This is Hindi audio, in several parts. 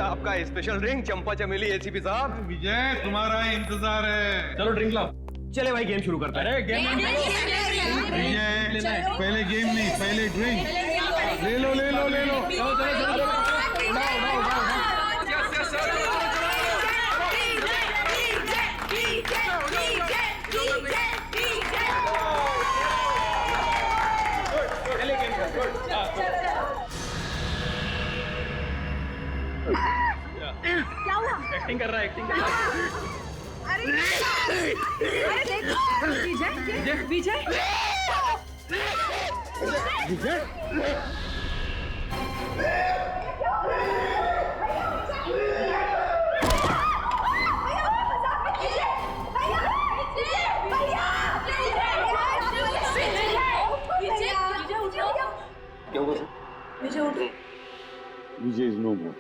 आपका स्पेशल ड्रिंक चंपा चमेली एसीपी साहब। विजय तुम्हारा इंतजार है। चलो ड्रिंक लाओ। चले भाई गेम शुरू करते हैं। विजय पहले गेम नहीं, पहले ड्रिंक। ले लो ले लो ले लो। क्या हुआ? एक्टिंग कर रहा है, एक्टिंग कर रहा है। अरे देखो विजय विजय क्या हुआ? विजय उठो। विजय इज नो मोर।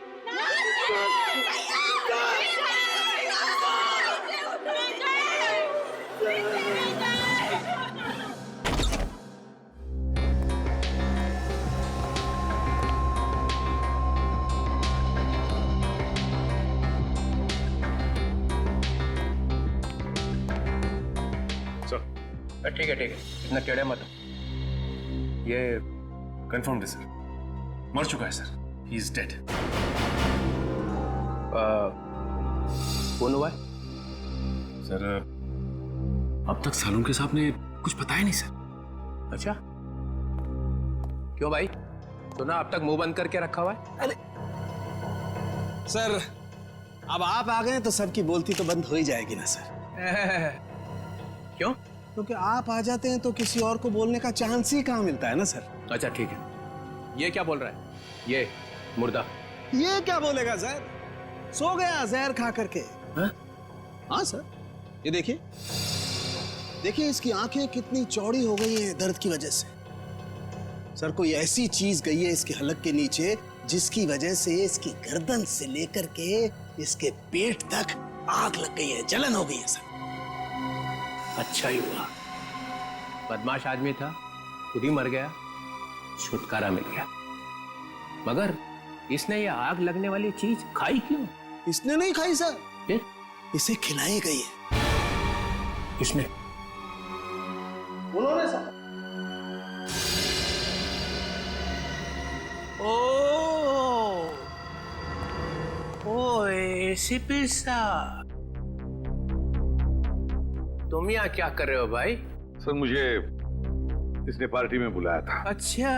ठीक है इतना टेढ़े मत। ये कंफर्म्ड है सर, मर चुका है सर, ही इज डेड। कौन हुआ है? सर अब तक सालुंके साहब ने कुछ बताया नहीं सर। अच्छा क्यों भाई? सुना अब तक मुंह बंद करके रखा हुआ है। अरे सर अब आप आ गए तो सबकी बोलती तो बंद हो ही जाएगी ना सर। क्यों? क्योंकि आप आ जाते हैं तो किसी और को बोलने का चांस ही कहाँ मिलता है ना सर। अच्छा ठीक है। ये क्या बोल रहा है? ये मुर्दा ये क्या बोलेगा सर? सो गया जहर खा करके। हाँ सर, ये देखिए देखिए इसकी आंखें कितनी चौड़ी हो गई हैं दर्द की वजह से। सर कोई ऐसी चीज गई है इसके हलक के नीचे जिसकी वजह से इसकी गर्दन से लेकर के इसके पेट तक आग लग गई है, जलन हो गई है सर। अच्छा ही हुआ, बदमाश आदमी था, खुद ही मर गया, छुटकारा मिल गया। मगर इसने ये आग लगने वाली चीज खाई क्यों? इसने नहीं खाई सर, फिर? इसे खिलाई गई है। किसने? उन्होंने सर। ओ एसीपी साहब, तुम यहाँ क्या कर रहे हो भाई? सर मुझे इसने पार्टी में बुलाया था। अच्छा,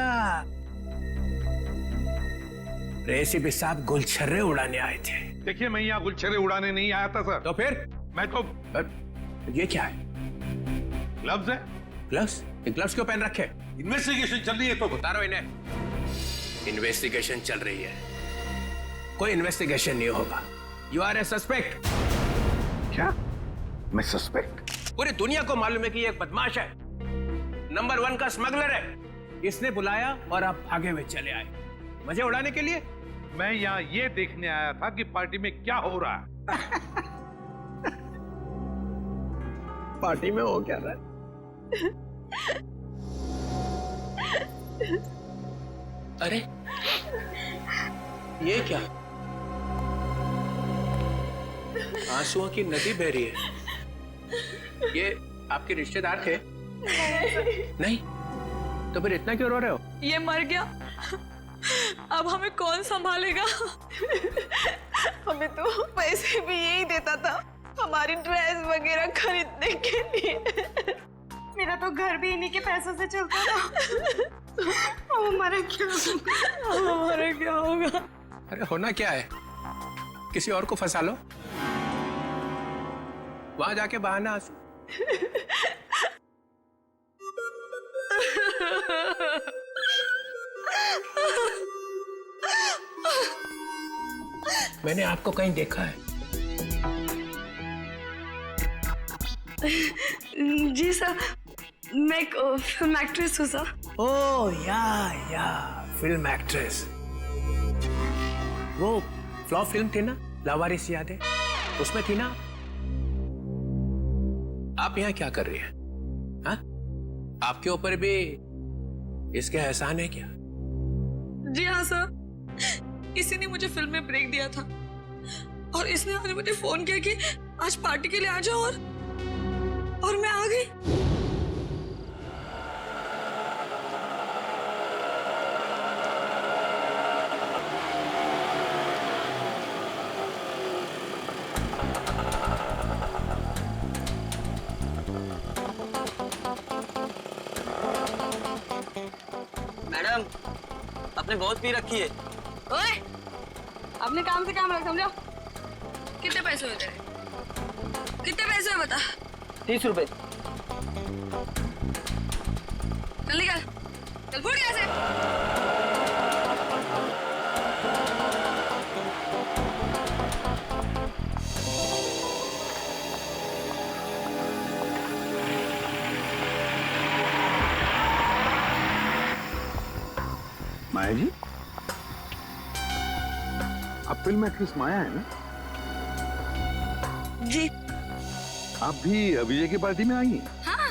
एसीपी साहब गुलछर्रे उड़ाने आए थे। देखिए मैं यहाँ गुलछर्रे उड़ाने नहीं आया था सर। तो फिर? मैं तो ये क्या है? ग्लव्स है। ग्लव्स? ये ग्लव्स क्यों पहन रखे? इन्वेस्टिगेशन चल रही है तो उतारो इन्हें। इन्वेस्टिगेशन चल रही है, कोई इन्वेस्टिगेशन नहीं होगा। You are a suspect. क्या? मैं सस्पेक्ट? पूरी दुनिया को मालूम है कि ये एक बदमाश है, नंबर 1 का स्मगलर है। इसने बुलाया और आप भागे हुए चले आए मजे उड़ाने के लिए। मैं यहाँ ये देखने आया था कि पार्टी में क्या हो रहा है। पार्टी में हो क्या रहा है? अरे ये क्या? आंसुओं की नदी बह रही है। ये आपके रिश्तेदार थे? नहीं? तो फिर इतना क्यों रो रहे हो? ये मर गया, अब हमें कौन संभालेगा? हमें तो पैसे भी यही देता था हमारी ड्रेस वगैरह खरीदने के लिए। मेरा तो घर भी इन्हीं के पैसों से चलता था। अब हमारा क्या होगा? अरे होना क्या है, किसी और को फंसा लो, वहां जाके बहाना आंसू। मैंने आपको कहीं देखा है? जी सर, मैं एक फिल्म एक्ट्रेस हूँ सर। ओह या फिल्म एक्ट्रेस। वो फ्लॉप फिल्म थी ना, लावारिस याद है? उसमें थी ना। आप यहाँ क्या कर रही हैं? हाँ? आपके ऊपर भी इसके एहसान है क्या? जी हाँ सर, इसी ने मुझे फिल्म में ब्रेक दिया था और इसने आज मुझे फोन किया कि आज पार्टी के लिए आ जाओ और मैं आ गई। मैडम, आपने बहुत पी रखी है। ओए, अपने काम से काम रख, समझो। कितने पैसे हुए तेरे? कितने पैसे हुए बता? 30 रुपए। चल निकल, चल फुट यहाँ से। माया जी, आप फिल्म एक्ट्रेस माया है ना? जी आप भी अभिजय की पार्टी में आई हैं? हाँ,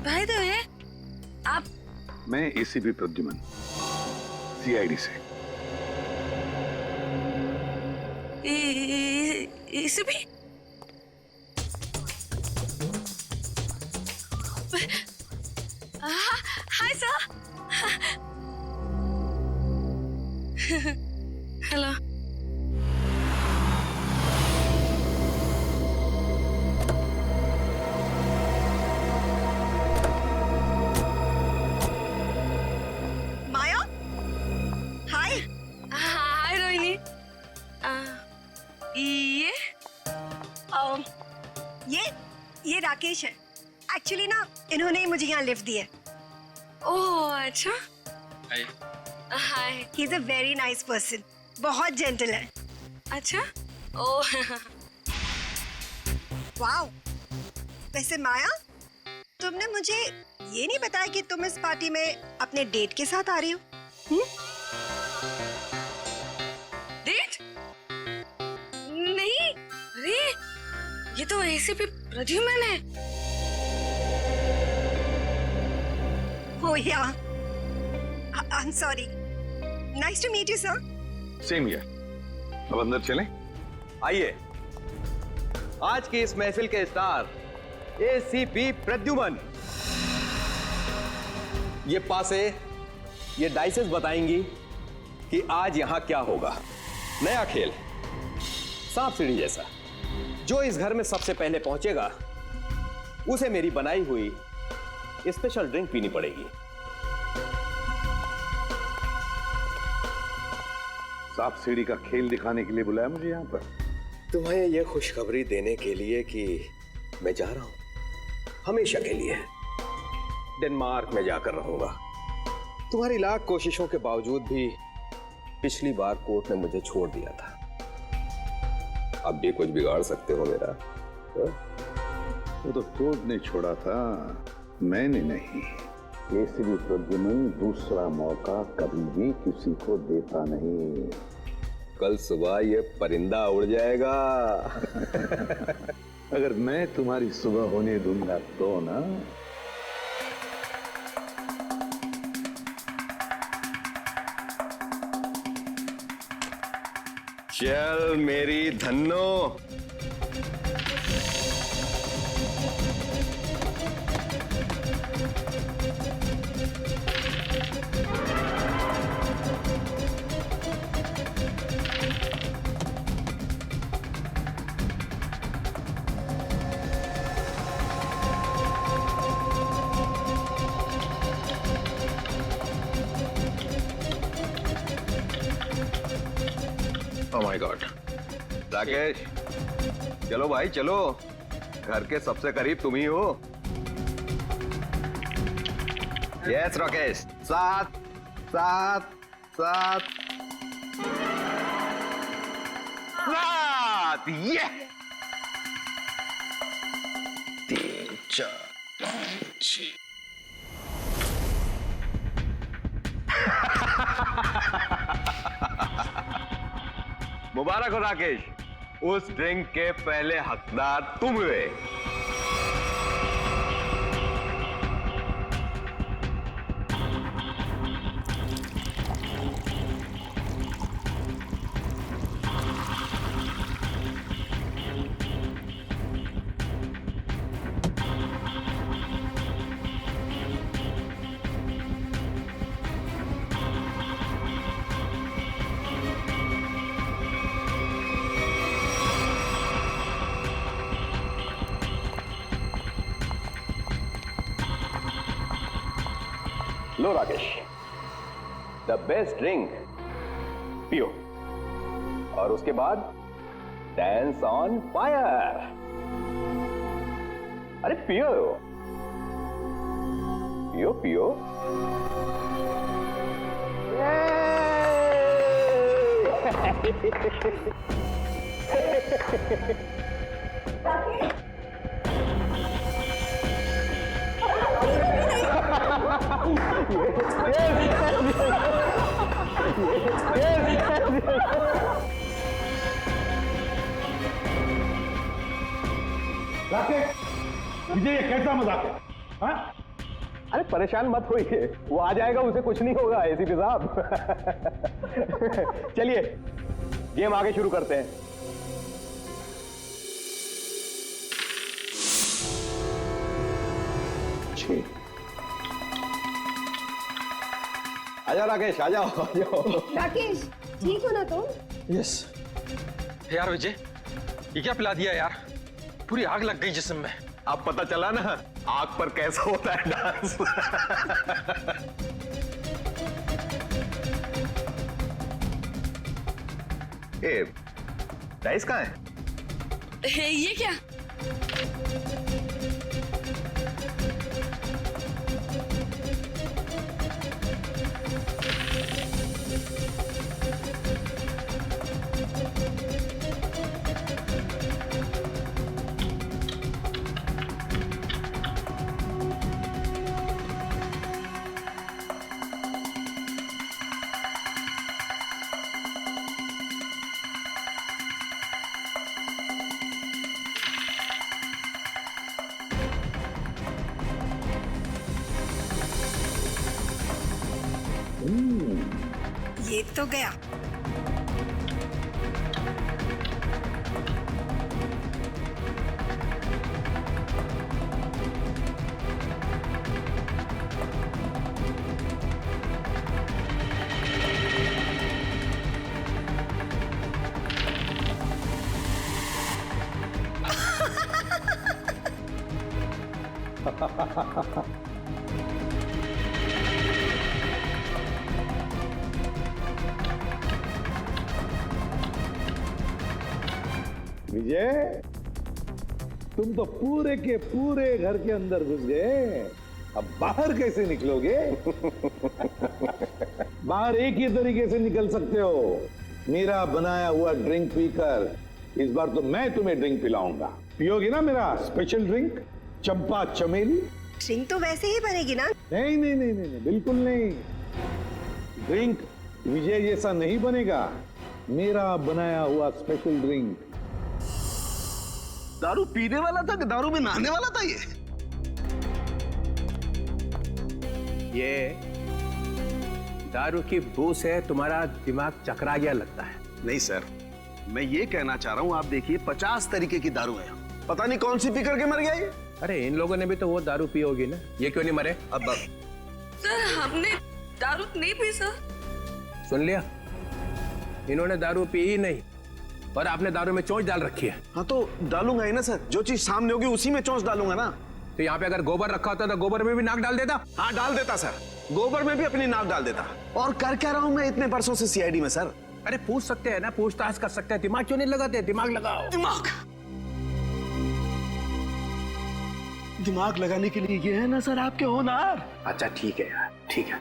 भाई तो है आप। मैं एसीपी प्रद्युमन, सीआईडी से। इसे भी हाय सर। हेलो। माया, हाय। हाय रोहिणी। ये ये राकेश है। एक्चुअली ना इन्होंने ही मुझे यहाँ लिफ्ट दी है। ओह अच्छा। Hi. Hi. He is a very nice person, बहुत जेंटल है। अच्छा। Oh wow. वैसे माया, तुमने मुझे ये नहीं बताया कि तुम इस पार्टी में अपने डेट के साथ आ रही हो? डेट? नहीं, अरे ये तो एसीपी प्रद्युमन है। Oh yeah, I am sorry. Nice to meet you sir. Same here. अब अंदर चलें? आइए, आज की इस महफिल के स्टार एसीपी प्रद्युमन। ये पासे, ये डाइसेस बताएंगी कि आज यहां क्या होगा। नया खेल, सांप सीढ़ी जैसा। जो इस घर में सबसे पहले पहुंचेगा उसे मेरी बनाई हुई स्पेशल ड्रिंक पीनी पड़ेगी। सांप सीढ़ी का खेल दिखाने के लिए बुलाया मुझे यहाँ पर? तुम्हें यह खुशखबरी देने के लिए कि मैं जा रहा हूं हमेशा के लिए। डेनमार्क में जाकर रहूंगा। तुम्हारी लाख कोशिशों के बावजूद भी पिछली बार कोर्ट ने मुझे छोड़ दिया था। अब भी कुछ बिगाड़ सकते हो मेरा? वो तो कोर्ट ने छोड़ा था, मैंने नहीं। एसीपी प्रद्युमन दूसरा मौका कभी भी किसी को देता नहीं। कल सुबह ये परिंदा उड़ जाएगा। अगर मैं तुम्हारी सुबह होने दूंगा तो ना। चल मेरी Dhanno. Oh my God. Rakesh, चलो भाई चलो, घर के सबसे करीब तुम ही हो। यस राकेश, सात सात सात सात। ये 3 4 5 6। मुबारक हो राकेश, उस ड्रिंक के पहले हकदार तुम हुए। लो राकेश, द बेस्ट ड्रिंक पियो और उसके बाद डांस ऑन फायर। अरे पियो पियो पियो। विजय, ये कैसा मजाक है? हाँ? अरे परेशान मत होइए, वो आ जाएगा, उसे कुछ नहीं होगा एसीपी साहब। चलिए गेम आगे शुरू करते हैं। आजा राकेश, आ जाओ आ जाओ। राकेश, ठीक हो ना तुम? यस। यार विजय, ये क्या पिला दिया यार? पूरी आग लग गई जिस्म में। अब पता चला ना आग पर कैसा होता है डांस। ए, डाइस कहाँ है? ये क्या? ये तो गया। विजय, तुम तो पूरे के पूरे घर के अंदर घुस गए, अब बाहर कैसे निकलोगे? बाहर एक ही तरीके से निकल सकते हो, मेरा बनाया हुआ ड्रिंक पीकर। इस बार तो मैं तुम्हें ड्रिंक पिलाऊंगा, पियोगी ना मेरा स्पेशल ड्रिंक चंपा चमेली? ड्रिंक तो वैसे ही बनेगी ना? नहीं नहीं नहीं नहीं, नहीं बिल्कुल नहीं। ड्रिंक विजय जैसा नहीं बनेगा, मेरा बनाया हुआ स्पेशल ड्रिंक। दारू पीने वाला था कि दारू में नहाने वाला था ये दारू की बू से तुम्हारा दिमाग चकरा गया लगता है। नहीं सर, मैं ये कहना चाह रहा हूँ, आप देखिए 50 तरीके की दारू है, पता नहीं कौन सी पी करके मर गया ये। अरे इन लोगों ने भी तो वो दारू पी होगी ना, ये क्यों नहीं मरे? अब सर हमने दारू नहीं पी सर। सुन लिया, इन्होंने दारू पी ही नहीं और आपने दारू में चोंच डाल रखी है। हाँ तो डालूंगा ही ना सर, जो चीज सामने होगी उसी में चोंच डालूंगा ना। तो यहाँ पे अगर गोबर रखा होता तो गोबर में भी नाक डाल देता। हाँ डाल देता सर, गोबर में भी अपनी नाक डाल देता। और कर क्या रहा हूँ मैं इतने बरसों से सीआईडी में सर? अरे पूछ सकते हैं ना, पूछताछ कर सकते हैं, दिमाग क्यों नहीं लगाते? दिमाग लगाओ। दिमाग लगाने के लिए ये है ना सर आपके होनहार। अच्छा ठीक है यार, ठीक है।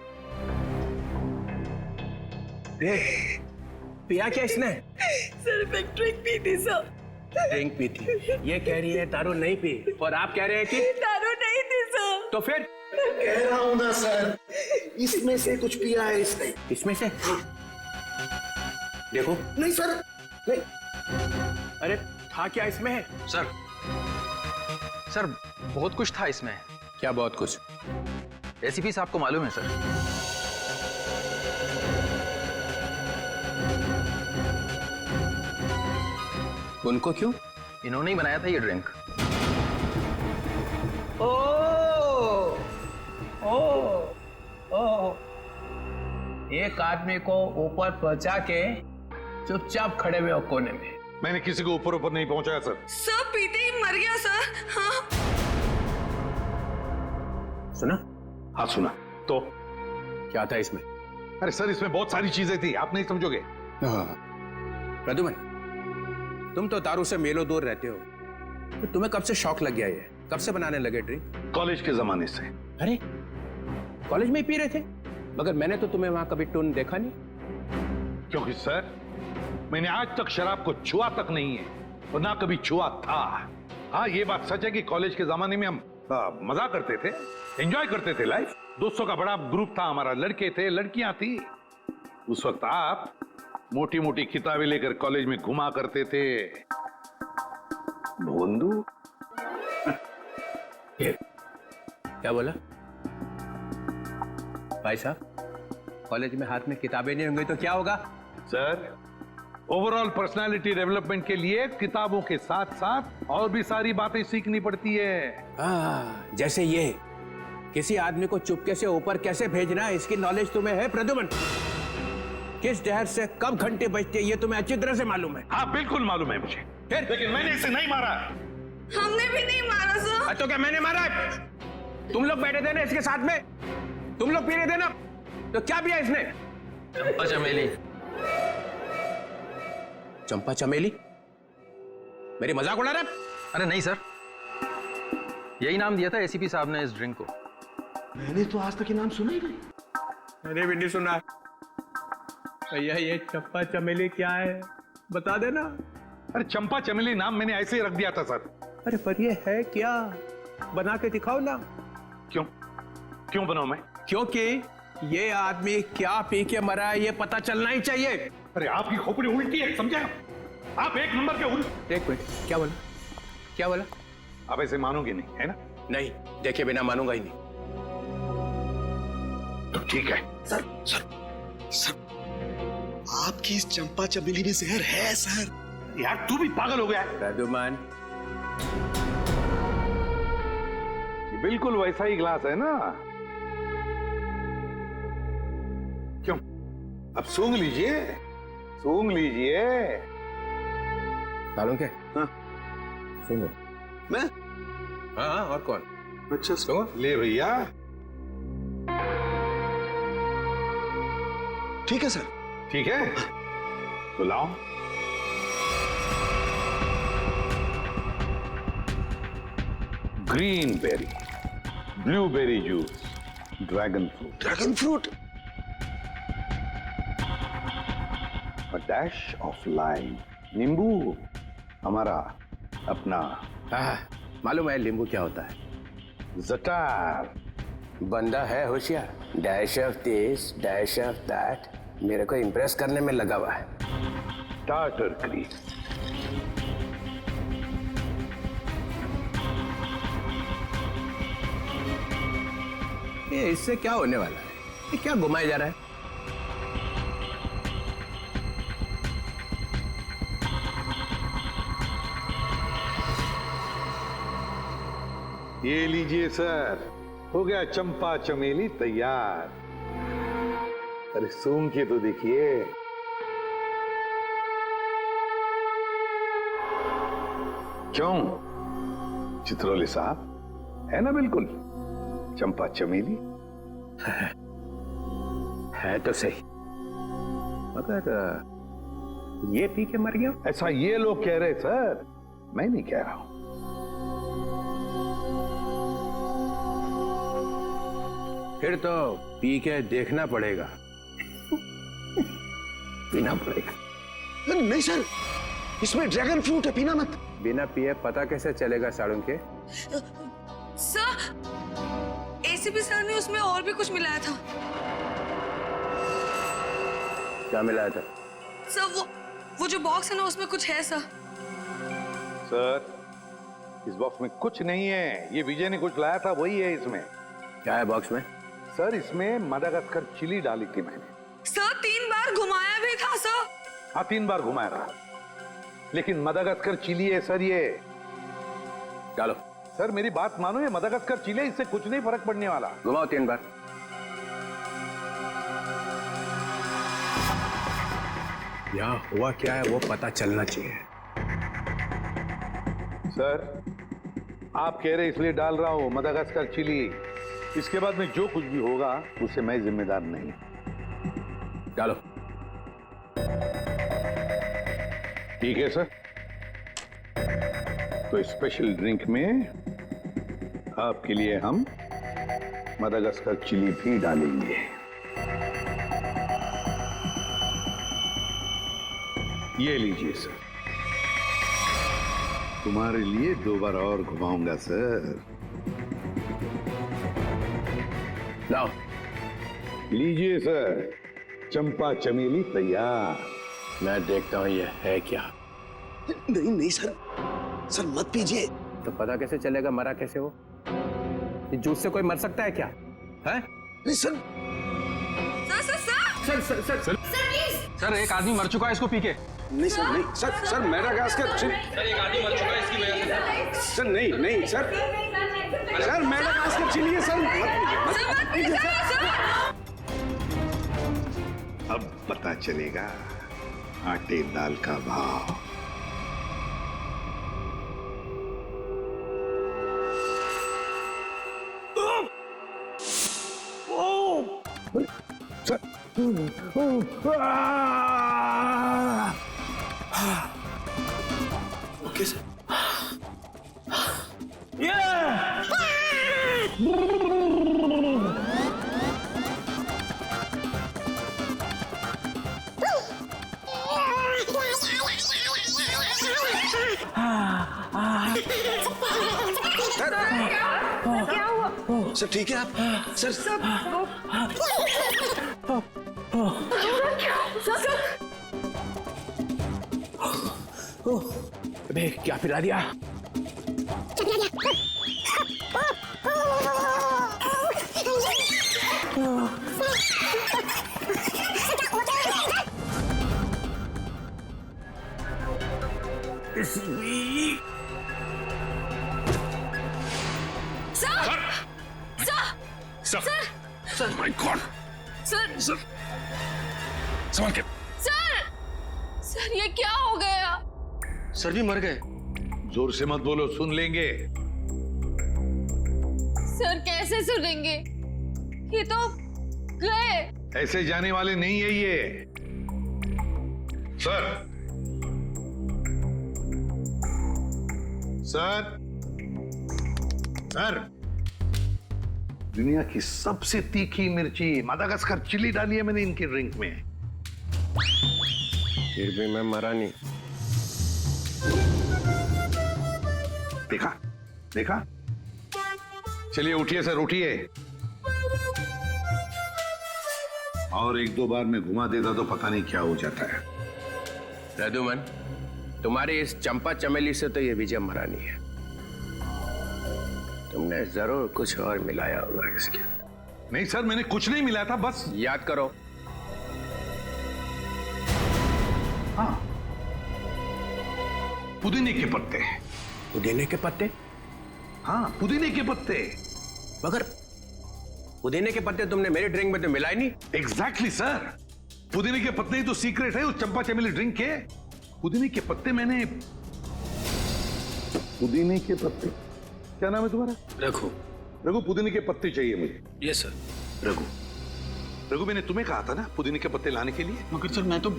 पिया क्या इसने? सिर्फ एक ड्रिंक पी थी सर। ड्रिंक पी थी, ये कह रही है दारू नहीं पी, और आप कह रहे हैं कि दारू नहीं थी सर। तो फिर कह रहा हूँ ना सर, इसमें से कुछ पिया है इसने। इसमें से देखो। नहीं सर, नहीं। अरे था क्या इसमें? सर बहुत कुछ था इसमें। क्या बहुत कुछ? एसीपी साहब को मालूम है सर। उनको क्यों? इन्होंने ही बनाया था ये ड्रिंक। एक आदमी को ऊपर पहुंचा के चुपचाप खड़े हुए हो कोने में। मैंने किसी को ऊपर ऊपर नहीं पहुंचाया सर। सब पीते ही मर गया सर। हाँ सुना? हाँ सुना। तो क्या था इसमें? अरे सर, इसमें बहुत सारी चीजें थी, आप नहीं समझोगे। प्रद्युमन, तुम तो दारू से मेलो दूर रहते हो, तो तुम्हें कब से शौक लग गया ये? कब से बनाने लगे ड्रिंक? कॉलेज के जमाने से। अरे कॉलेज में ही पी रहे थे? मगर मैंने तो तुम्हें वहां कभी टून देखा नहीं। क्योंकि सर, मैंने आज तक शराब को छुआ तक नहीं है और ना कभी छुआ था। हाँ, ये बात सच है कि कॉलेज के जमाने में हम मजा करते थे, एंजॉय करते थे लाइफ। दोस्तों का बड़ा ग्रुप था हमारा, लड़के थे, लड़कियां थी। उस वक्त आप मोटी मोटी किताबें लेकर कॉलेज में घुमा करते थे। भोंदू, क्या बोला भाई साहब? कॉलेज में हाथ में किताबें नहीं होंगी तो क्या होगा? सर, ओवरऑल पर्सनालिटी डेवलपमेंट के लिए किताबों के साथ साथ और भी सारी बातें सीखनी पड़ती है। जैसे ये किसी आदमी को चुपके से ऊपर कैसे भेजना है, इसकी नॉलेज तुम्हें है प्रद्युमन? किस डहर से कब घंटे बजते हैं ये तुम्हें अच्छी तरह से मालूम है। हाँ, बिल्कुल मालूम है मुझे। फिर? लेकिन मैंने इसे नहीं मारा। हमने भी नहीं मारा सर। तो क्या मैंने मारा है? तुम लोग बैठे थे ना इसके साथ में, तुम लोग पी रहे थे ना, तो क्या पिया इसने? चंपा चमेली। चंपा चमेली? मेरी मजाक उड़ा रहा है? अरे नहीं सर, यही नाम दिया था एसीपी साहब ने इस ड्रिंक को। मैंने तो आज तक ये नाम सुना ही नहीं। मैंने भी नहीं सुना। भैया ये चंपा चमेली क्या है, बता देना। अरे चंपा चमेली नाम मैंने ऐसे ही रख दिया था सर। अरे पर ये है क्या, बना के दिखाओ ना। क्यों क्यों बनाऊं मैं? क्योंकि ये आदमी क्या पी के मरा है ये पता चलना ही चाहिए। अरे आपकी खोपड़ी उल्टी है, समझे? आप एक नंबर के उल्टे। एक मिनट, क्या बोला? क्या बोला? आप ऐसे मानोगे नहीं, है ना? नहीं, देखे बिना मानूंगा ही नहीं। तो ठीक है। सर सर सर, आपकी इस चंपा चमेली में जहर है सर। यार तू भी पागल हो गया है। प्रद्युमन, ये बिल्कुल वैसा ही ग्लास है ना? क्यों? अब सूंघ लीजिए, सूंघ लीजिए। सालों के? हाँ। सुनो। मैं? हाँ, और कौन? अच्छा सुनो। ले भैया। ठीक है सर। ठीक है, तो लाओ। Green berry, blueberry juice, dragon fruit, dragon fruit, a dash of lime, नींबू, हमारा अपना हाँ, मालूम है नींबू क्या होता है। जटार। बंदा है होशियार, dash of this dash of that, मेरे को इम्प्रेस करने में लगा हुआ है। टार्टर क्रीम, ये इससे क्या होने वाला है? ये क्या घुमाया जा रहा है? ये लीजिए सर, हो गया चंपा चमेली तैयार। अरे सूंघ के तो देखिए। क्यों चित्रोले साहब, है ना बिल्कुल चंपा चमेली? है तो सही, मगर ये पी के मर गया। ऐसा ये लोग कह रहे सर, मैं नहीं कह रहा हूं। फिर तो पी के देखना पड़ेगा। पीना पड़ेगा। नहीं सर, इसमें ड्रैगन फ्रूट है, पीना मत। बिना पिए पता कैसे चलेगा साड़ू के? सर, एसीपी सर ने उसमें और भी कुछ मिलाया था। क्या मिलाया था? सर वो जो बॉक्स है ना उसमें कुछ है सर। सर, इस बॉक्स में कुछ नहीं है, ये विजय ने कुछ लाया था वही है इसमें। क्या है बॉक्स में? सर, इसमें मदागास्कर चिली डाली थी मैंने। सर 3 बार घुमाया भी था सर। हाँ, 3 बार घुमाया था, लेकिन मदागास्कर चिली है सर ये। डालो। सर मेरी बात मानो, ये मदागास्कर चिली, इससे कुछ नहीं फर्क पड़ने वाला। घुमाओ 3 बार। यहाँ हुआ क्या है वो पता चलना चाहिए। सर, आप कह रहे इसलिए डाल रहा हूं, मदागास्कर चिली। इसके बाद में जो कुछ भी होगा उससे मैं जिम्मेदार नहीं। डालो। ठीक है सर। तो स्पेशल ड्रिंक में आपके लिए हम मदागास्कर चिली भी डालेंगे। ये लीजिए सर, तुम्हारे लिए 2 बार और घुमाऊंगा सर। लाओ। लीजिए सर, चंपा चमेली तैयार। मैं देखता हूं ये है क्या। नहीं नहीं सर, सर मत पीजिए। तो पता कैसे चलेगा मरा कैसे हो? इस जूस से कोई मर सकता है क्या? है? नहीं सर। सर सर एक आदमी मर चुका है इसको पी के। नहीं सर, नहीं sir, sir Madagascar chilli. Sir एक आदमी मर चुका है इसकी वजह से। सर नहीं नहीं सर, सर मेडागास्कर चिली है सर। मत पीजिए सर। अब पता चलेगा आटे दाल का भाव। Okay sir. सर ठीक है आप? सर अबे क्या पिला दिया? Sir my God. सर संभाल के। सर ये क्या हो गया? सर भी मर गए। जोर से मत बोलो, सुन लेंगे। सर कैसे सुनेंगे? ये तो गए। ऐसे जाने वाले नहीं है ये। सर सर सर, दुनिया की सबसे तीखी मिर्ची मदागास्कर चिली डाली है मैंने इनके ड्रिंक में। फिर भी मैं मरा नहीं। देखा देखा। चलिए उठिए सर, उठिए। और 1-2 बार में घुमा देता तो पता नहीं क्या हो जाता है। रघुमन, तुम्हारी इस चंपा चमेली से तो ये विजय मरा नहीं है। तुमने जरूर कुछ और मिलाया होगा इसके। नहीं सर, मैंने कुछ नहीं मिलाया था, बस याद करो। हाँ, पुदीने के पत्ते। पुदीने के पत्ते? हाँ, पुदीने के पत्ते। मगर पुदीने के पत्ते तुमने मेरे ड्रिंक में तो मिलाए नहीं। एग्जैक्टली सर, पुदीने के पत्ते ही तो सीक्रेट है उस चंपा चमेली ड्रिंक के। पुदीने के पत्ते मैंने, पुदीने के पत्ते, क्या नाम है तुम्हारा? रघु। रघु, पुदीने के पत्ते चाहिए मुझे। Yes sir. रघु, रघु मैंने तुम्हें कहा था ना पुदीने के पत्ते लाने के लिए। मगर सर मैं तो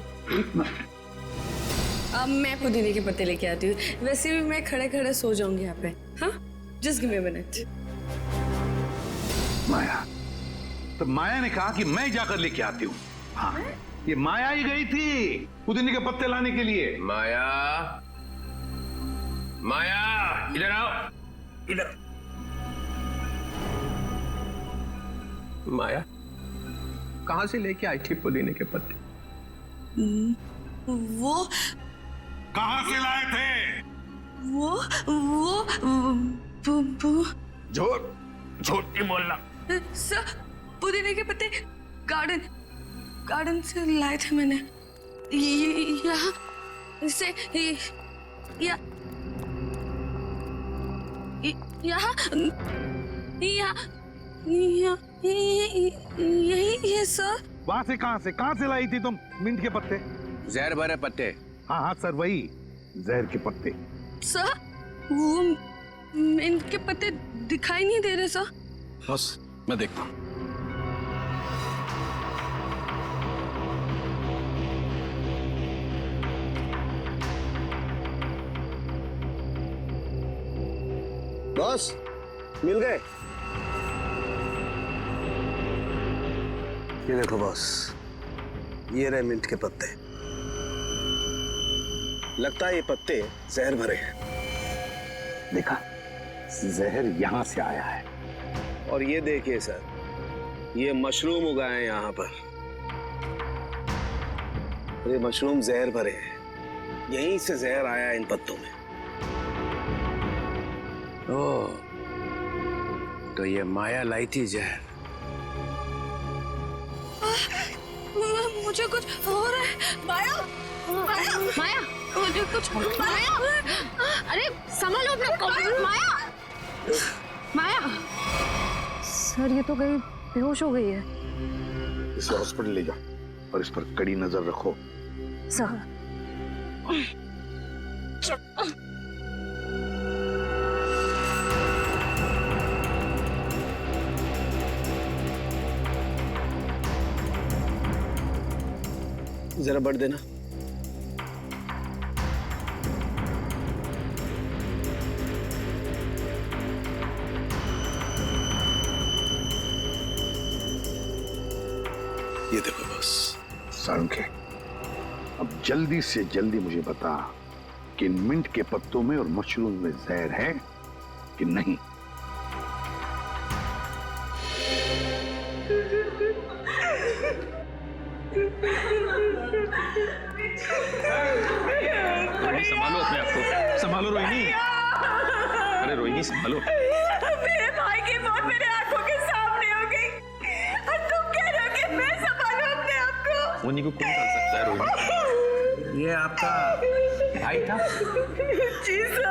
अब मैं पुदीने के पत्ते लेके आती हूँ। वैसे भी मैं खड़े खड़े सो जाऊंगी यहाँ पे। हाँ, just give me a minute. Maya, तो माया ने कहा कि मैं जाकर लेके आती हूँ। हाँ, ये माया ही गई थी पुदीने के पत्ते लाने के लिए। माया, माया इधर आओ, इधर। माया कहां से लेके आई थी पुदीने के पत्ते? वो कहां से लाए थे? वो झूठ झूठ नहीं बोलना। सर, पुदीने के पत्ते गार्डन से लाए थे मैंने। यहाँ से यही है सर। वहां से कहां से लाई थी तुम मिंट के पत्ते? जहर भरे पत्ते। हाँ हाँ सर, वही जहर के पत्ते। सर, वो इनके पत्ते दिखाई नहीं दे रहे सर। बस मैं देखता हूँ। बॉस मिल गए। ये देखो बॉस, ये रहे मिंट के पत्ते। लगता है ये पत्ते जहर भरे हैं। देखा, जहर यहां से आया है। और ये देखिए सर, ये मशरूम उगाए हैं यहाँ पर। ये मशरूम जहर भरे हैं, यहीं से जहर आया है इन पत्तों में। ओ, तो ये माया लाई थी जहर। मुझे कुछ हो रहा है। माया, माया, माया, मुझे कुछ हो रहा है। माया, अरे संभालो अपने को। माया, माया, सर ये तो गई बेहोश हो गई है। इसे हॉस्पिटल ले जाओ और इस पर कड़ी नजर रखो। सर जरा बढ़ देना। ये देखो बस। सालुंखे, अब जल्दी से जल्दी मुझे बता कि इन मिंट के पत्तों में और मशरूम में जहर है कि नहीं। रोहिणी संभालो अपने आप को, संभालो रोहिणी। अरे रोहिणी संभालो। मेरे भाई की मौत मेरे आंखों के सामने हो गई और तुम कह रहे हो कि मैं संभालूं अपने आप को। मुन्नी को कौन कर सकता है रोहिणी? ये आपका भाई था? जी sir.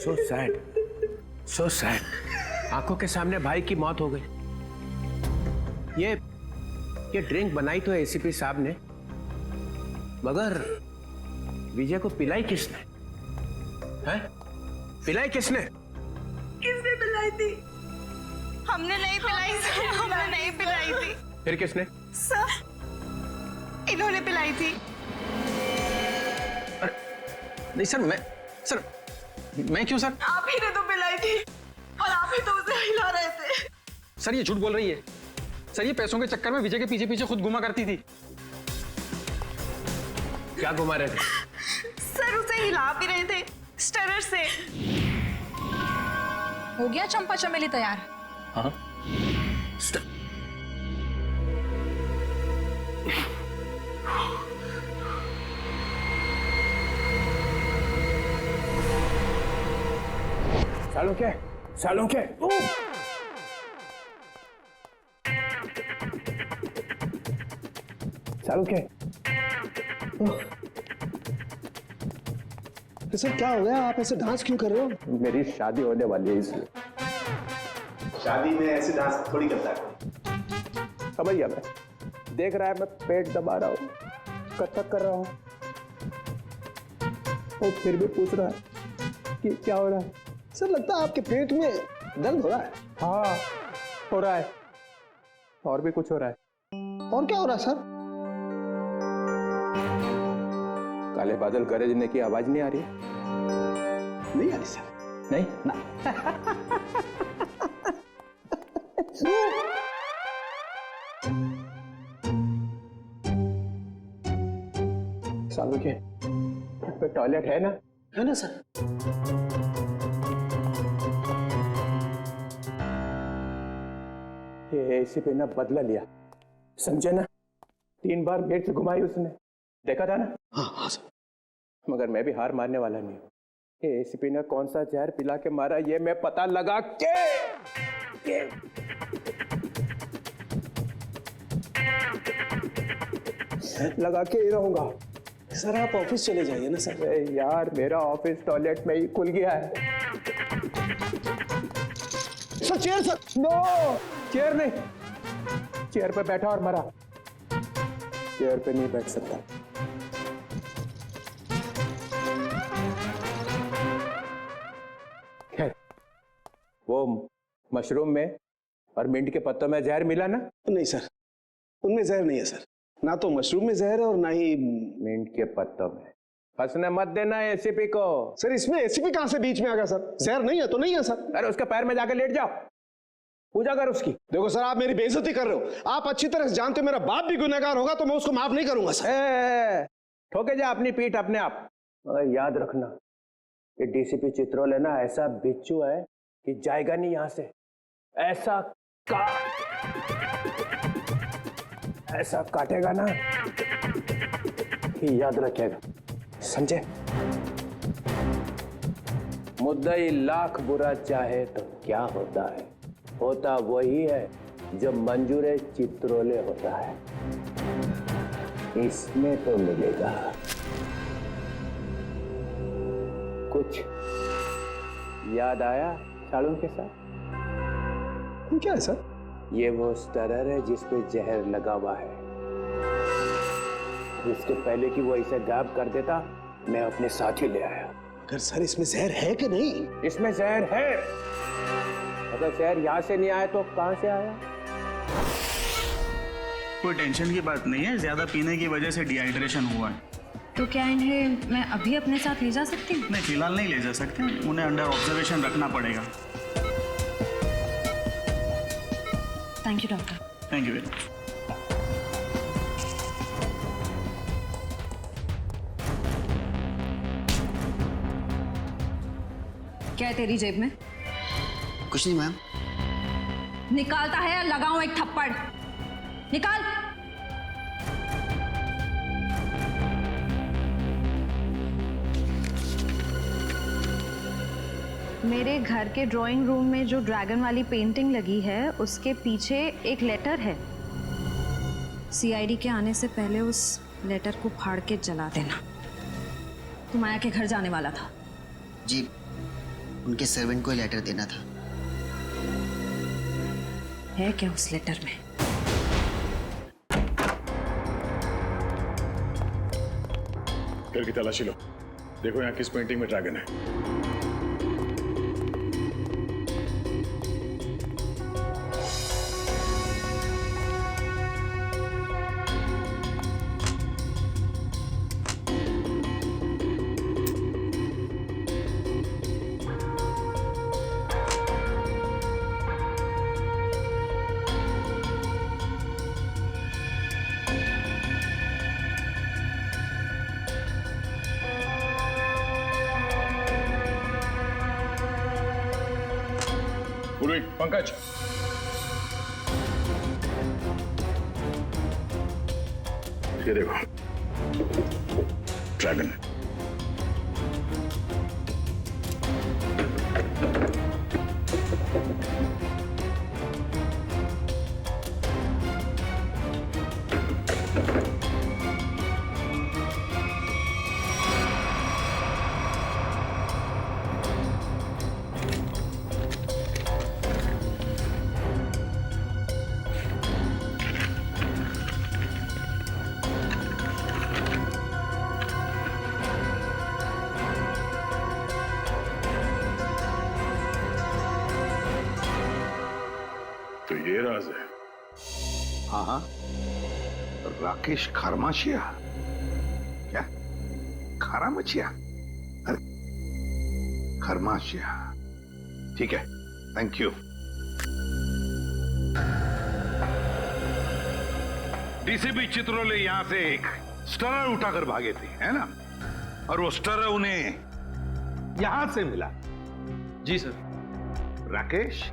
So sad, so sad. आंखों के सामने भाई की मौत हो गई। ये ड्रिंक बनाई तो एसीपी साहब ने, मगर विजय को पिलाई किसने? हैं? पिलाई किसने? किसने पिलाई थी? हमने नहीं पिलाई सर, हमने नहीं पिलाई थी। फिर किसने? सर, इन्होंने पिलाई थी। नहीं सर, मैं क्यों सर? आप ही ने तो पिलाई थी और आप ही तो उसे हिला रहे थे। सर ये झूठ बोल रही है। सर ये पैसों के चक्कर में विजय के पीछे पीछे खुद घुमा करती थी। क्या घुमा रहे थे? सर उसे हिला भी रहे थे स्टरर से। हो गया चंपा चमेली तैयार? हाँ। सालुंखे, सालुंखे। सालुंखे। सर क्या हो गया? आप ऐसे डांस क्यों कर रहे हो? मेरी शादी होने वाली है इसलिए। शादी में ऐसे डांस थोड़ी करता है। समझ गया मैं। देख रहा है मैं पेट दबा रहा हूँ, कथक कर रहा हूँ, और फिर भी पूछ रहा है कि क्या हो रहा है। सर लगता है आपके पेट में दर्द हो रहा है। हाँ हो रहा है, और भी कुछ हो रहा है। और क्या हो रहा है सर? काले बादल गरजने की आवाज नहीं आ रही? नहीं आ रही सर। नहीं ना। सालुंखे, पे टॉयलेट है ना? है ना सर। ये एसीपी ने बदला लिया, समझे ना? 3 बार गेट से घुमाई उसने, देखा था ना? हाँ हाँ सर। मगर मैं भी हार मानने वाला नहीं हूँ। ये एसीपी ने कौन सा जहर पिला के मारा ये मैं पता लगा के ही रहूंगा। सर आप ऑफिस चले जाइए ना सर। अरे यार मेरा ऑफिस टॉयलेट में ही खुल गया है। Sir chair sir. No, chair नहीं। चेयर पे बैठा और मरा, चेयर पे नहीं बैठ सकता। वो मशरूम में और मिंट के पत्तों में जहर मिला ना? नहीं सर, उनमें जहर नहीं है सर। ना तो मशरूम में जहर है और ना ही मिंट के पत्तों में। फंसने मत देना एसीपी को। सर इसमें एसीपी कहां से बीच में आ गया सर? जहर नहीं है तो नहीं है सर। अरे उसके पैर में जाकर लेट जाओ, पूजा कर उसकी। देखो सर, आप मेरी बेइज्जती कर रहे हो। आप अच्छी तरह से जानते हो मेरा बाप भी गुनहगार होगा तो मैं उसको माफ नहीं करूंगा सर। ठोके जा अपनी पीठ अपने आप। मगर याद रखना, ये डीसीपी चित्रोले ना ऐसा बिच्छू है कि जाएगा नहीं यहां से। ऐसा काटेगा ना कि याद रखेगा, समझे? मुद्दई लाख बुरा चाहे तो क्या होता है, होता वही है जो मंजूर चित्रोले होता है। इसमें तो मिलेगा कुछ। याद आया साड़ू के साथ? क्या है सर? ये वो स्टरर है जिसपे जहर लगा हुआ है। इसके पहले कि वो इसे गायब कर देता, मैं अपने साथ ही ले आया। अगर सर इसमें जहर है कि नहीं? इसमें जहर है। अगर जहर यहाँ से नहीं आया तो कहाँ से आया? कोई टेंशन की बात नहीं है, ज्यादा पीने की वजह से डिहाइड्रेशन हुआ है। तो क्या इन्हें मैं अभी अपने साथ ले जा सकती हूँ? नहीं, फिलहाल नहीं ले जा सकते, उन्हें अंडर ऑब्जर्वेशन रखना पड़ेगा। Thank you doctor. Thank you very much. क्या है तेरी जेब में? कुछ नहीं मैम। निकालता है या लगाऊं एक थप्पड़? निकाल। मेरे घर के ड्राइंग रूम में जो ड्रैगन वाली पेंटिंग लगी है उसके पीछे एक लेटर है। सीआईडी के आने से पहले उस लेटर को फाड़ के जला देना। तू माया के घर जाने वाला था? जी, उनके सर्वेंट को लेटर देना था। है क्या उस लेटर में? घर की तलाशी लो, देखो यहाँ किस पेंटिंग में ड्रैगन है। पंकज, ये देखो ड्रैगन। तो ये राज है। हाँ हाँ, राकेश खरमाशिया। क्या खरामचिया? अरे खरमाशिया, ठीक है, थैंक यू। डीसीपी चित्रोले यहां से एक स्टरर उठाकर भागे थे, है ना? और वो स्टरर उन्हें यहां से मिला। जी सर। राकेश,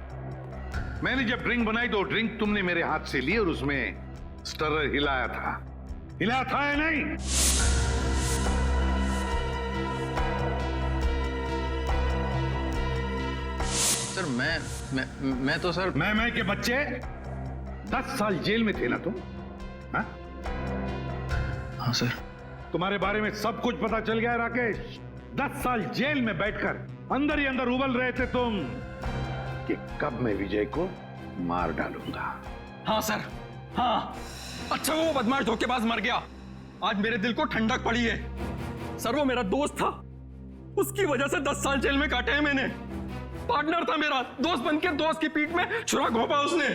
मैंने जब ड्रिंक बनाई तो ड्रिंक तुमने मेरे हाथ से ली और उसमें स्टरर हिलाया था या नहीं? सर मैं तो सर मैं के बच्चे 10 साल जेल में थे ना तुम? हाँ? हाँ सर। तुम्हारे बारे में सब कुछ पता चल गया है राकेश। 10 साल जेल में बैठकर अंदर ही अंदर उबल रहे थे तुम कि कब मैं विजय को मार डालूंगा। हाँ सर, हाँ। अच्छा वो बदमाश धोखेबाज मर गया, आज मेरे दिल को ठंडक पड़ी है। सर वो मेरा दोस्त था, उसकी वजह से 10 साल जेल में काटे हैं मैंने। पार्टनर था मेरा, दोस्त बनके दोस्त की पीठ में छुरा घोंपा उसने।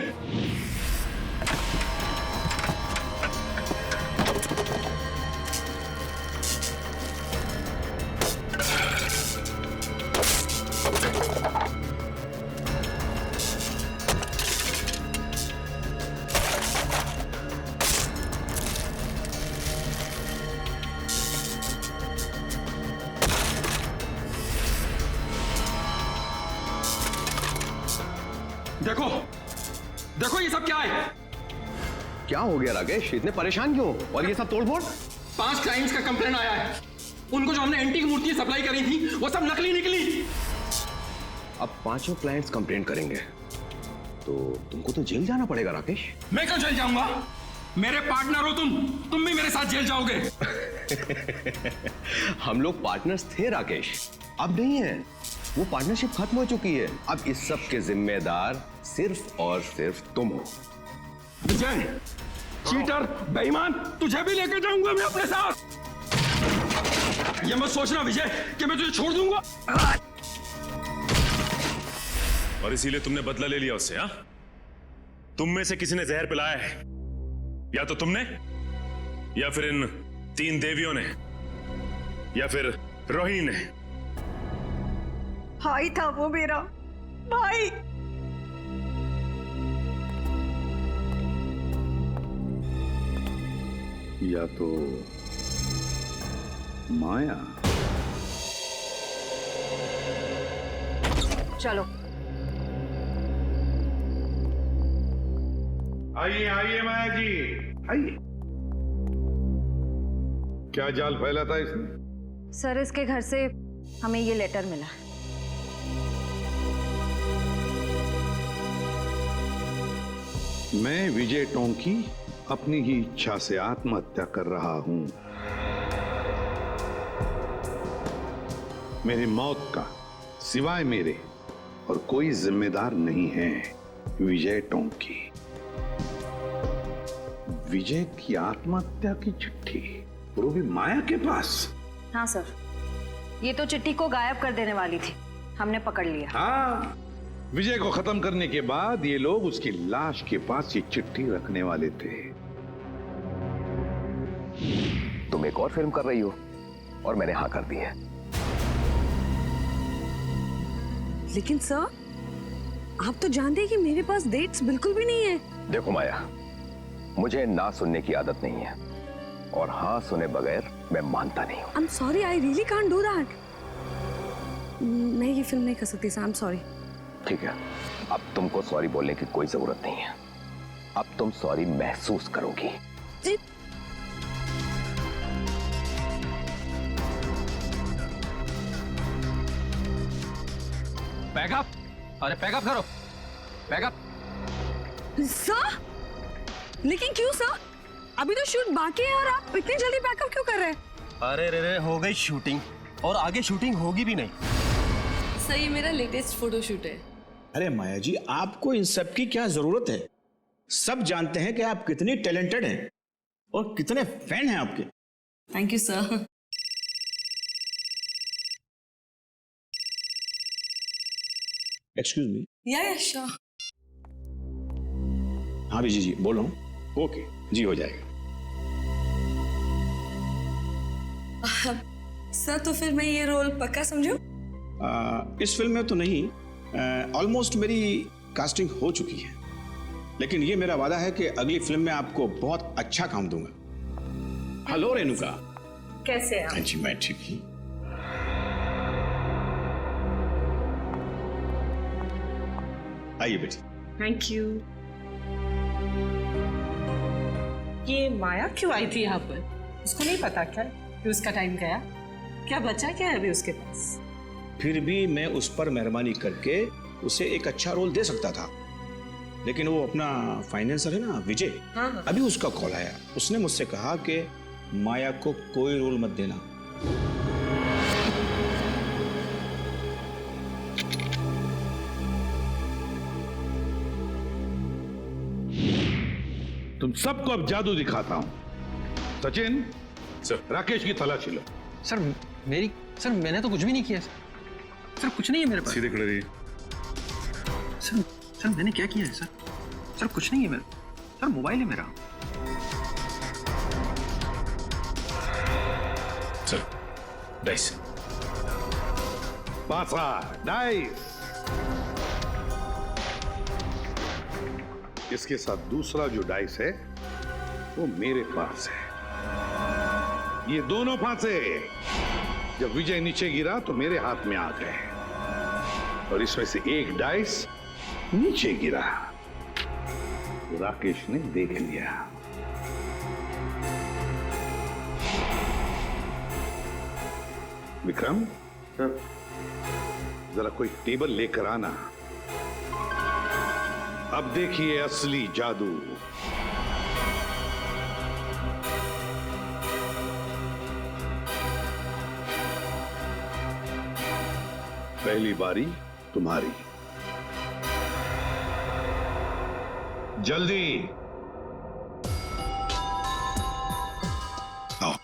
देखो देखो ये सब क्या है? क्या हो गया राकेश, इतने परेशान क्यों? और ये सब तोड़फोड़? 5 क्लाइंट्स का कंप्लेन आया है। उनको जो हमने एंटीक मूर्ति सप्लाई करी थी वो सब नकली निकली। अब 5 क्लाइंट्स कंप्लेंट करेंगे तो तुमको तो जेल जाना पड़ेगा राकेश। मैं क्यों जेल जाऊंगा? मेरे पार्टनर हो तुम भी मेरे साथ जेल जाओगे। हम लोग पार्टनर्स थे राकेश, अब नहीं है। वो पार्टनरशिप खत्म हो चुकी है। अब इस सब के जिम्मेदार सिर्फ और सिर्फ तुम हो। विजय, चीटर, बेईमान, तुझे भी लेकर जाऊंगा मैं अपने साथ। ये मत सोचना विजय कि मैं तुझे छोड़ दूंगा। और इसीलिए तुमने बदला ले लिया उससे? हाँ, तुम में से किसी ने जहर पिलाया है, या तो तुमने, या फिर इन 3 देवियों ने, या फिर रोहिणी ने। भाई था वो मेरा, भाई। या तो माया। चलो आइए आइए माया जी, आइए। क्या जाल फैला था इसने? सर, इसके घर से हमें ये लेटर मिला। मैं विजय टोंकी अपनी ही इच्छा से आत्महत्या कर रहा हूं। मेरी मौत का सिवाय मेरे और कोई जिम्मेदार नहीं है। विजय टोंकी। विजय की आत्महत्या की चिट्ठी, वो भी माया के पास। हाँ सर, ये तो चिट्ठी को गायब कर देने वाली थी, हमने पकड़ लिया। हाँ, विजय को खत्म करने के बाद ये लोग उसकी लाश के पास ये चिट्ठी रखने वाले थे। तुम एक और फिल्म कर रही हो और मैंने हाँ कर दी है। लेकिन सर, आप तो जानते हैं कि मेरे पास डेट्स बिल्कुल भी नहीं है। देखो माया, मुझे ना सुनने की आदत नहीं है और हाँ सुने बगैर मैं मानता नहीं हूँ। I'm sorry, I really can't do that. मैं ये फिल्म नहीं कर सकती सर, I'm sorry. ठीक है, अब तुमको सॉरी बोलने की कोई जरूरत नहीं है। अब तुम सॉरी महसूस करोगी। जी? पैकअप, अरे पैकअप करो, पैकअप। सर? लेकिन क्यों सर? अभी तो शूट बाकी है और आप इतनी जल्दी पैकअप क्यों कर रहे हैं? अरे रे हो गई शूटिंग और आगे शूटिंग होगी भी नहीं। सही, मेरा लेटेस्ट फोटोशूट है। अरे माया जी, आपको इन सब की क्या जरूरत है? सब जानते हैं कि आप कितनी टैलेंटेड हैं और कितने फैन हैं आपके। Thank you sir. Excuse me. या श्योर। हाँ विजय जी, बोल रहा हूँ। ओके जी, हो जाएगा। सर, तो फिर मैं ये रोल पक्का समझूं? इस फिल्म में तो नहीं, ऑलमोस्ट मेरी कास्टिंग हो चुकी है, लेकिन ये मेरा वादा है कि अगली फिल्म में आपको बहुत अच्छा काम दूंगा। हेलो रेणुका, कैसे आप? हाँ जी, मैं ठीक हूँ। आइए बेटी। Thank you. ये माया क्यों आई थी यहाँ पर? उसको नहीं पता क्या कि उसका टाइम गया? क्या बचा क्या है अभी उसके पास? फिर भी मैं उस पर मेहरबानी करके उसे एक अच्छा रोल दे सकता था, लेकिन वो अपना फाइनेंसर है ना विजय, हाँ। अभी उसका कॉल आया। उसने मुझसे कहा कि माया को कोई रोल मत देना। तुम सबको अब जादू दिखाता हूं। सचिन, सर। राकेश की तलाशी लो। सर मैंने तो कुछ भी नहीं किया सर, कुछ नहीं है मेरे पास। सीधे खड़े रहिए। सर सर मैंने क्या किया है सर? सर कुछ नहीं है मेरा, सर मोबाइल है मेरा। Sir dice. पासा डाइस। इसके साथ दूसरा जो डाइस है वो मेरे पास है। ये दोनों फांसे जब विजय नीचे गिरा तो मेरे हाथ में आ गए और इसमें से एक डाइस नीचे गिरा तो राकेश ने देख लिया। विक्रम जरा कोई टेबल लेकर आना। अब देखिए असली जादू। पहली बारी तुम्हारी। जल्दी आओ।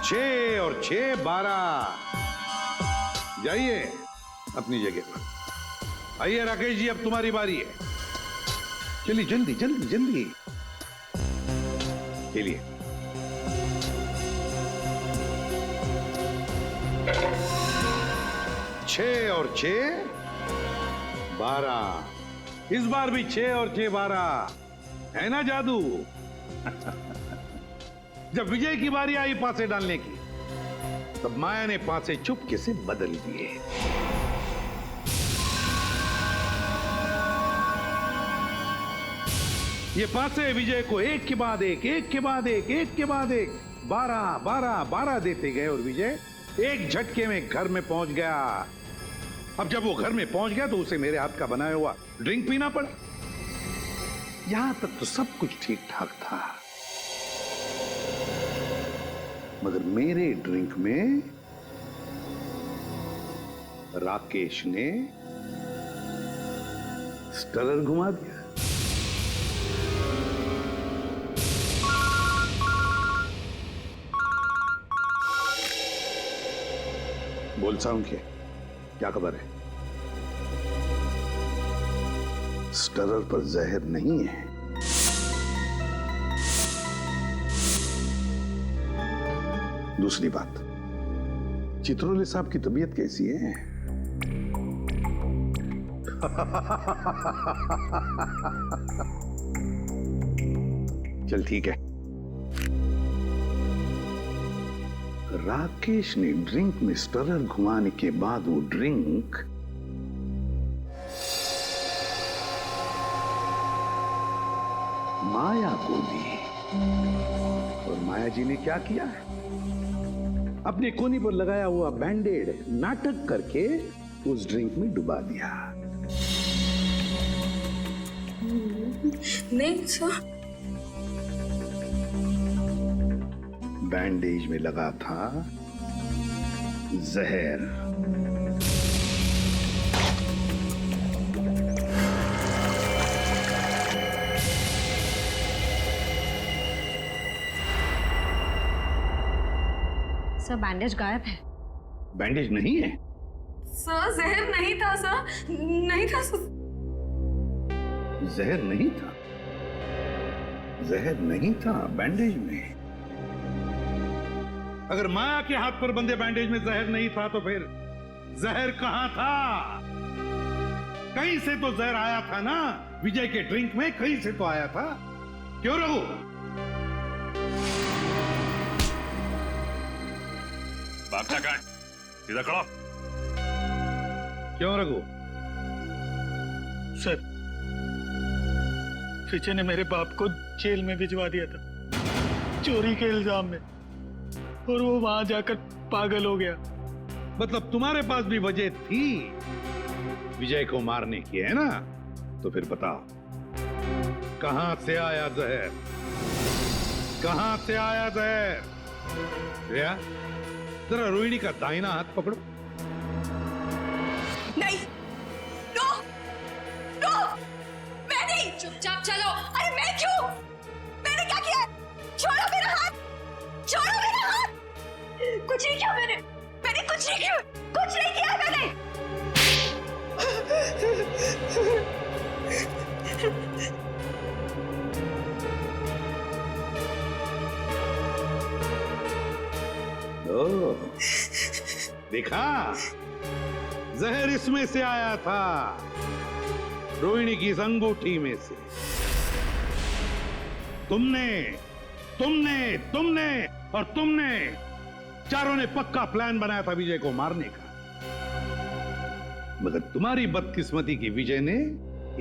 छह और 6 12। जाइए अपनी जगह पर। आइए राकेश जी, अब तुम्हारी बारी है। चलिए जल्दी जल्दी जल्दी चलिए। छह और 6 12। इस बार भी 6 और 6 12 है ना जादू? जब विजय की बारी आई पासे डालने की तब माया ने पासे चुपके से बदल दिए। ये पासे विजय को एक के बाद एक, एक के बाद एक, एक के बाद एक 12 12 12 देते गए और विजय एक झटके में घर में पहुंच गया। अब जब वो घर में पहुंच गया तो उसे मेरे हाथ का बनाया हुआ ड्रिंक पीना पड़ा। यहां तक तो सब कुछ ठीक ठाक था, मगर मेरे ड्रिंक में राकेश ने स्टरर घुमा दिया। बोल साउंड के क्या खबर है? स्टरर पर जहर नहीं है। दूसरी बात, चित्रोले साहब की तबीयत कैसी है? चल ठीक है। राकेश ने ड्रिंक में स्टरर घुमाने के बाद वो ड्रिंक माया को दी और माया जी ने क्या किया? अपने कोनी पर लगाया हुआ बैंडेड नाटक करके उस ड्रिंक में डुबा दिया। नहीं सर, बैंडेज में लगा था जहर। सर बैंडेज गायब है। बैंडेज नहीं है? सर जहर नहीं था सर, नहीं था सर। जहर नहीं था? जहर नहीं था बैंडेज में? अगर माया के हाथ पर बंधे बैंडेज में जहर नहीं था तो फिर जहर कहां था? कहीं से तो जहर आया था ना, विजय के ड्रिंक में कहीं से तो आया था। क्यों रघु? भागता कहाँ है? सीधा खड़ा। क्यों रघु? सर विजय ने मेरे बाप को जेल में भिजवा दिया था चोरी के इल्जाम में, और वो वहां जाकर पागल हो गया। मतलब तुम्हारे पास भी वजह थी विजय को मारने की, है ना? तो फिर बताओ कहां से आया जहर? कहां से आया जहर? श्रेया, जरा रोहिणी का दाहिना हाथ पकड़ो। नहीं, नो, नो, मैं नहीं। चुपचाप चलो। अरे मैं क्यों? देखा, जहर इसमें से आया था, रोहिणी की इस अंगूठी में से। तुमने तुमने तुमने और तुमने चारों ने पक्का प्लान बनाया था विजय को मारने का, मगर तुम्हारी बदकिस्मती की विजय ने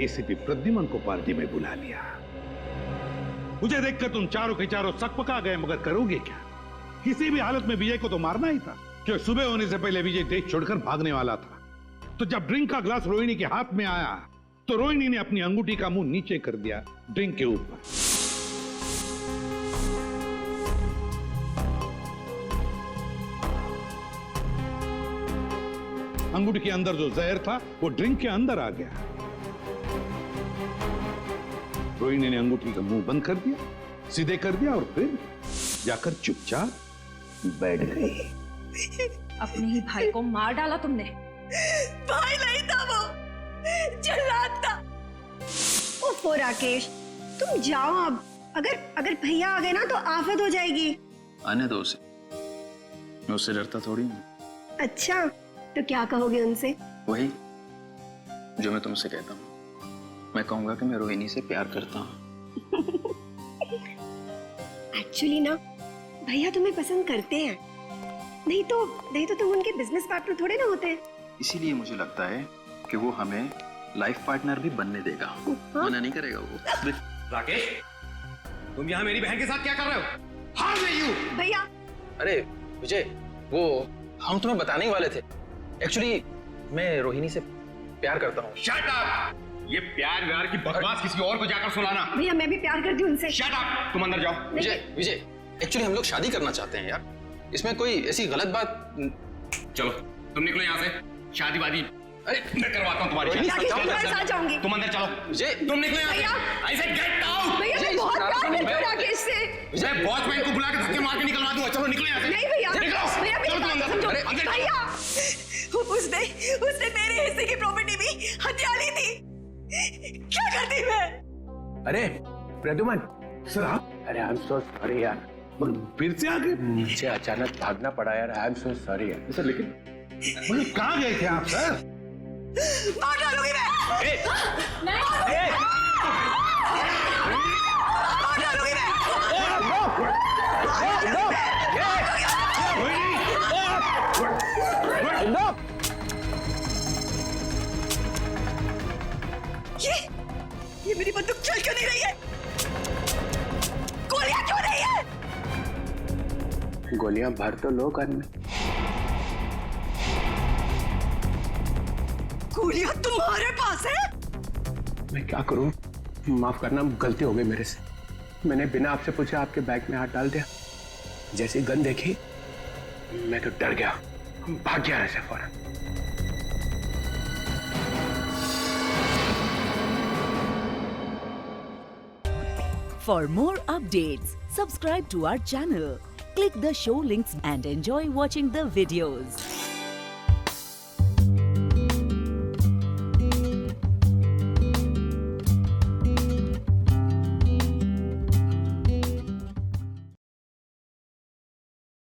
एसीपी प्रद्युमन को पार्टी में बुला लिया। मुझे देखकर तुम चारों के चारों सकपका गए, मगर करोगे क्या? किसी भी हालत में विजय को तो मारना ही था, क्योंकि सुबह होने से पहले विजय देश छोड़कर भागने वाला था। तो जब ड्रिंक का ग्लास रोहिणी के हाथ में आया तो रोहिणी ने अपनी अंगूठी का मुंह नीचे कर दिया ड्रिंक के ऊपर। अंगूठी के अंदर जो जहर था वो ड्रिंक के अंदर आ गया। रोहिणी ने अंगूठी का मुंह बंद कर दिया, सीधे कर दिया और फिर जाकर चुपचाप बैठ गई। अपने ही भाई को मार डाला तुमने। भाई नहीं था वो, जल्लाद था। ओफो राकेश, तुम जाओ अब। अगर भैया आ गए ना तो आफत हो जाएगी। आने दो उसे, मैं उससे डरता थोड़ी हूँ। अच्छा, तो क्या कहोगे उनसे? वही जो मैं तुमसे कहता हूँ। मैं कहूंगा कि मैं रोहिणी से प्यार करता हूँ। एक्चुअली ना भैया तुम्हें पसंद करते हैं, नहीं तो तुम उनके बिजनेस पार्टनर थोड़े ना होते। इसीलिए मुझे लगता है कि वो हमें लाइफ पार्टनर भी बनने देगा। मना नहीं करेगा वो। राकेश, तुम यहाँ मेरी बहन के साथ क्या कर रहे हो? How are you? भैया। अरे विजय, वो हम तुम्हें बताने ही वाले थे। एक्चुअली मैं रोहिणी से प्यार करता हूँ। Shut up! ये प्यार व्यार की बकवास किसी और को जाकर सुनाना। भैया मैं भी प्यार करती हूँ उनसे। Shut up! तुम अंदर जाओ। विजय, एक्चुअली हम लोग शादी करना चाहते हैं यार। इसमें कोई ऐसी गलत बात। चलो तुम निकलो यहाँ से। शादी वादी अरे मैं करवाता हूँ तुम्हारी शादी। तुम्हारे साथ जाऊंगी। तुम अंदर चलो। विजय, तुम निकलो यहाँ से। I said get out! भैया मैं बहुत प्यार करती हूँ राकेश से। मैं वॉचमैन को बुला के धक्के मार के निकलवा दूंगा। चलो निकलो यहाँ से। नहीं भैया, निकलो। भैया चलो तुम अंदर। समझो। अंदर भैया उसने मेरे हिस्से की प्रॉपर्टी भी हथिया ली थी। क्या करती मैं? अरे प्रद्युमन, सर आप? अरे आई एम सो सॉरी यार, फिर से आ गए? नीचे अचानक भागना पड़ा यार। आई एम सो सॉरी यार। सर लेकिन कहाँ गए थे आप सर? मार डालूंगी मैं। मार डालूंगी मैं। ये मेरी बंदूक चल क्यों नहीं रही है? गोलियां क्यों नहीं है? गोलियां भर तो लो गन में। गोलियां तुम्हारे पास है? मैं क्या करूं? माफ करना, गलती हो गई मेरे से। मैंने बिना आपसे पूछे आपके बैग में हाथ डाल दिया। जैसी गन देखी मैं तो डर गया, भाग गया ऐसे फौरन। For more updates, subscribe to our channel, click the show links and enjoy watching the videos.